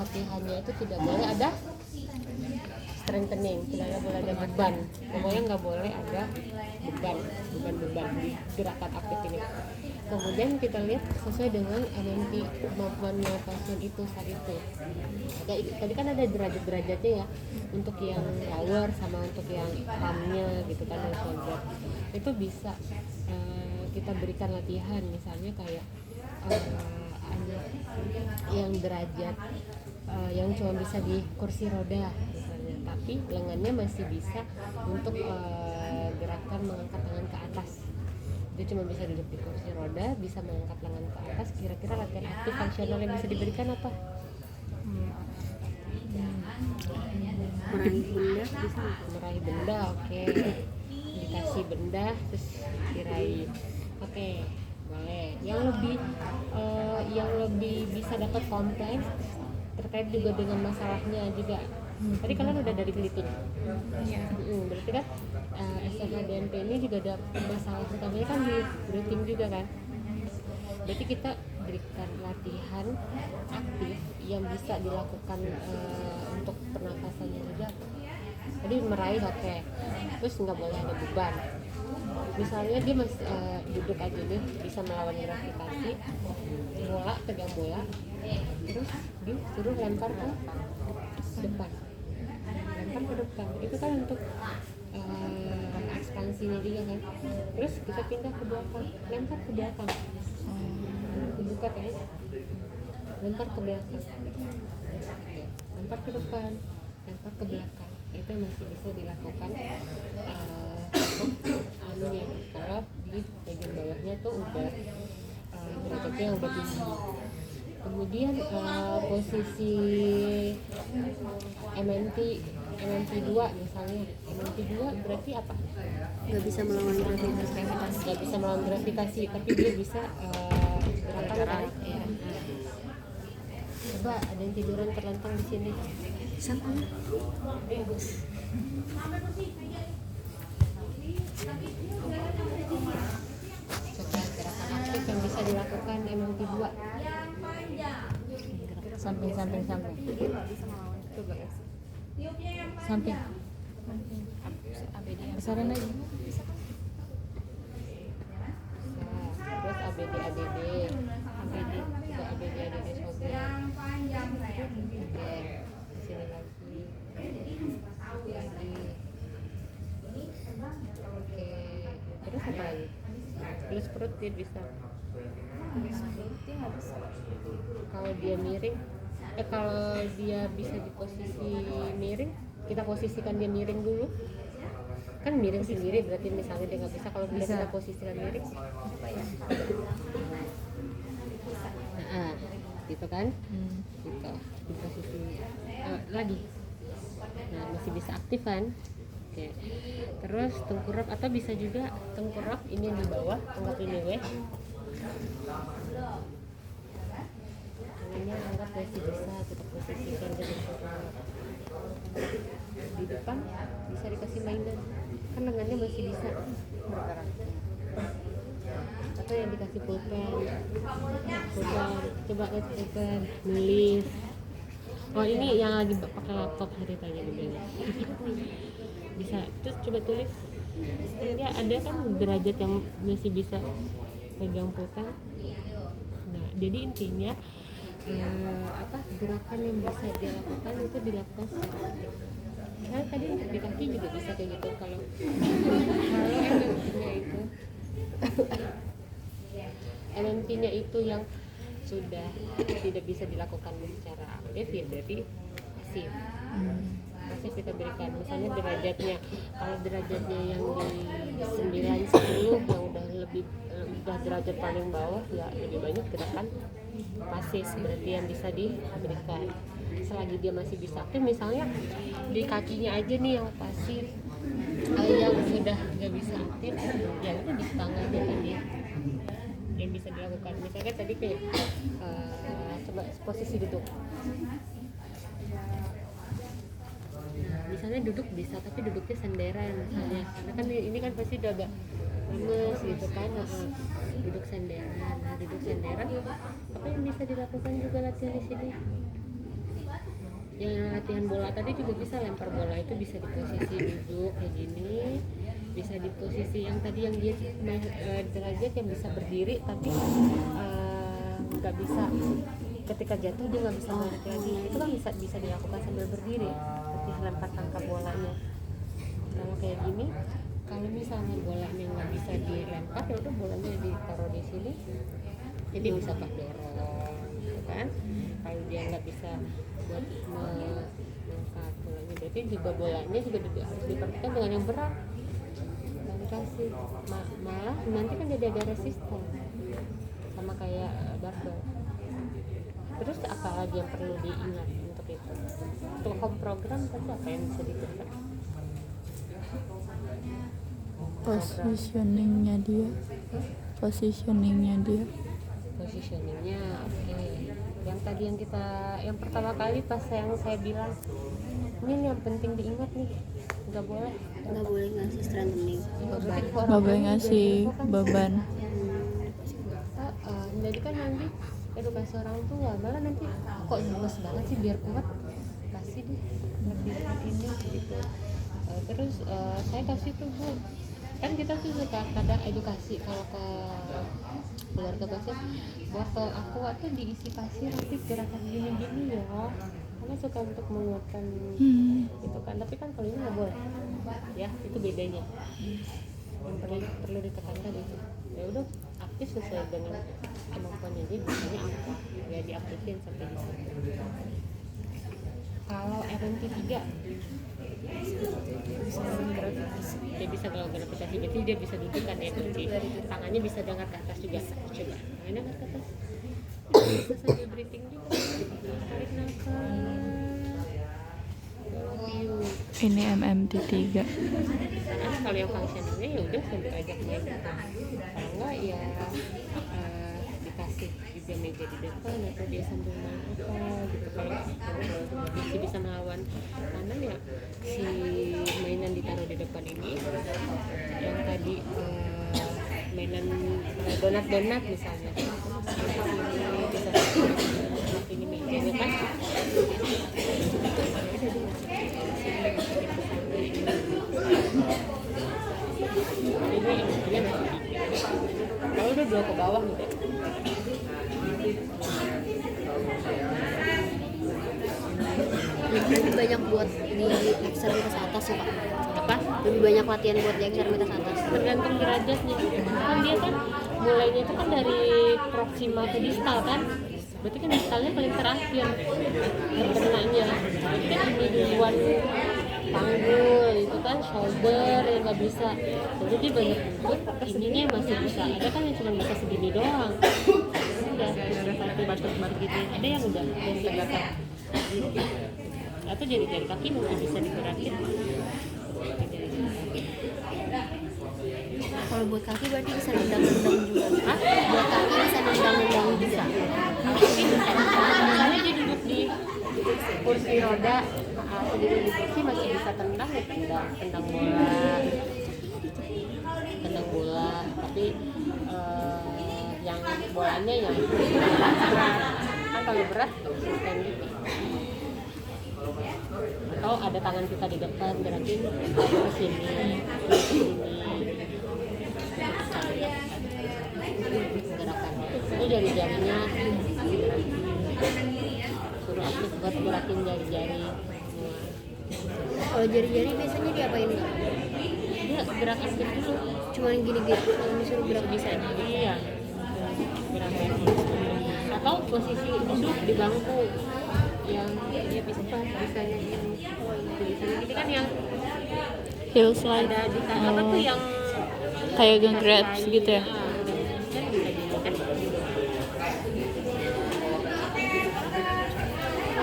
latihannya itu tidak boleh ada strengthening, tidak boleh ada beban, pokoknya nggak boleh ada beban di gerakan aktif ini. Kemudian kita lihat sesuai dengan MMT, kemampuannya pasien itu saat itu. Tadi kan ada derajat-derajatnya ya, untuk yang lower sama untuk yang RAM-nya gitu kan, yang shoulder. Itu bisa kita berikan latihan, misalnya kayak ada yang derajat yang cuma bisa di kursi roda misalnya, tapi lengannya masih bisa untuk gerakan mengangkat tangan ke atas. Dia cuma bisa duduk di kursi roda, bisa mengangkat lengan ke atas. Kira-kira latihan aktif fungsional yang bisa diberikan apa? Meraih benda bisa. Meraih benda, oke. Dikasih benda terus diraih, oke, boleh. Yang lebih bisa dapat kompleks terkait juga dengan masalahnya juga. Tadi kalian udah dari Belitung. Iya. Berarti kan SMA DNP ini juga ada masalah utamanya kan di breathing juga kan. Berarti kita berikan latihan aktif yang bisa dilakukan untuk pernafasannya juga. Tadi meraih, oke. Terus nggak boleh ada beban. Misalnya dia masih duduk aja nih, bisa melawan gravitasi, bola, pegang bola, terus disuruh lempar ke depan, itu kan untuk ekspansinya juga kan. Terus kita pindah ke belakang, lempar ke belakang, dibuka kan, lempar ke belakang, lempar ke depan, lempar ke belakang. Itu masih bisa dilakukan kalau di bagian bawahnya tuh udah derajatnya yang udah tinggi. Kemudian posisi MMT 2 misalnya, MMT 2 berarti apa? Nggak bisa melawan gravitasi. Nggak bisa melawan gravitasi, tapi dia bisa gerakan. Ya. Coba ada yang tiduran terlentang di sini. Siapa? Coba gerakan aktif yang bisa dilakukan MMT 2. Samping. Coba ya. Samping. Besaran lagi. Terus ABD shoulder. Sini lagi. Oke. Terus apa lagi? Terus perut dia bisa. Kalau dia miring, kalau dia bisa di posisi miring, kita posisikan dia miring dulu. Kan miring sendiri, berarti misalnya dia nggak bisa. Kalau kita posisikan miring, nah, gitu kan? Gitu, di posisi lagi. Nah, masih bisa aktif kan? Oke. Terus tengkurap, atau bisa juga tengkurap ini yang di bawah, anggap ini weh. Ini anggap masih bisa kita posisikan di tengkurap. Di depan bisa dikasih mainan, kan lengannya masih bisa bergerak. Atau yang dikasih pulpen, coba lihat pulpen, nulis. Oh, ini yang lagi pakai laptop ceritanya begini. Bisa, terus coba tulis. Dia ada kan derajat yang masih bisa pegang pulpen. Nah, jadi intinya gerakan yang bisa dilakukan itu dilakukan secara aktif. Nah, tadi untuk di kaki juga bisa kayak gitu. Kalau MMT-nya itu yang sudah tidak bisa dilakukan secara aktif, ya berarti pasif. Pasif kita berikan, misalnya derajatnya, kalau derajatnya yang di 9-10 yang udah derajat paling bawah, ya lebih banyak gerakan pasif, berarti yang bisa diberikan. Selagi dia masih bisa aktif, misalnya di kakinya aja nih yang pasif, yang sudah nggak bisa aktif, ya itu di tangannya tadi yang bisa dilakukan. Misalnya tadi kayak coba posisi duduk. Misalnya duduk bisa, tapi duduknya senderan misalnya, karena kan ini kan pasti udah agak lemes gitu kan. Duduk senderan, apa yang bisa dilakukan juga latihan di sini? yang latihan bola tadi juga bisa lempar bola itu bisa di posisi duduk kayak gini, bisa di posisi yang tadi yang dia derajat yang bisa berdiri tapi nggak bisa ketika jatuh dia nggak bisa balik lagi, itu kan bisa dilakukan sambil berdiri tapi lempar tangkap bolanya. Kalau kayak gini, kalau misalnya bolanya nggak bisa dilempar ya udah bolanya ditaruh di sini jadi bisa pak dorong gitu kan. Kalau dia nggak bisa buat mengangkat bolanya berarti juga bolanya juga harus diperhatikan dengan yang berat dan dikasih malah nanti kan jadi ada resisten sama kayak barbel. Terus apa lagi yang perlu diingat untuk itu? Untuk home program tadi apa yang bisa diingat? Positioningnya dia. Positioningnya oke. Yang tadi yang pertama kali pas yang saya bilang ini yang penting diingat nih, nggak boleh ngasih strengthening Nggak boleh ngasih beban. Jadi kan nanti edukasi orang tua malah nanti kok gemes banget sih biar kuat kasih deh lebih ini gitu. Terus saya kasih tuh Bu, kan kita tuh suka kadang edukasi kalau ke keluarga pasien bahwa kalau aku tuh diisi pasir nanti gerakan gini ya karena suka untuk menguatkan gitu kan, tapi kan kalau ini nggak boleh ya, itu bedanya yang perlu ditekankan itu. Ya udah aktif sesuai dengan kemampuannya dia bisanya apa ya diaktifin sampai di situ. Kalau RMT 3 dia bisa kalau gravitasi berarti dia bisa dudukan ya, berarti tangannya bisa diangkat ke atas juga. Coba tangannya angkat ke atas, bisa sambil breathing juga, tarik nafas. Ini MMT 3. Kalau yang functioningnya ya udah sambil ajak main, kalau enggak ya dikasih juga meja di depan atau dia sambil main apa gitu. Kalau dia bisa melawan mana ya si mainan ditaruh di depan ini, yang tadi mainan donat misalnya bisa ini mejanya kan kalau udah dua ke bawah gitu. lebih banyak buat di ekstremitas atas ya Pak? Apa? Lebih banyak latihan buat di ekstremitas atas? Tergantung derajatnya kan, dia kan mulainya itu kan dari proximal ke distal kan, berarti kan distalnya paling terakhir terkenanya. Berarti kan ini duluan panggul itu kan shoulder yang nggak bisa, jadi dia banyak bentuk ininya masih bisa, ada kan yang cuma bisa segini doang udah satu batuk gitu, ada yang udah tegakkan gitu. Atau jari-jari kaki masih bisa digerakin. Kalau buat kaki berarti bisa nendang-nendang juga. Buat kaki bisa nendang-nendang juga. Misalnya dia duduk di kursi roda, sendiri di kursi masih bisa tendang ya, tendang bola, tapi yang bolanya yang kan kalau berat stand gitu. Atau ada tangan kita di depan gerakin ke sini gerakan itu jari-jarinya suruh aktif buat gerakin jari-jari. Kalau jari-jari biasanya diapain Kak? Dia gerak aktif dulu, Cuman gini-gini, disuruh gerak bisa iya gerakan atau posisi duduk di bangku yang dia bisa yang ini tulisannya kan yang Hill slide. ada di sana apa tuh yang Kayak grabs gitu ya.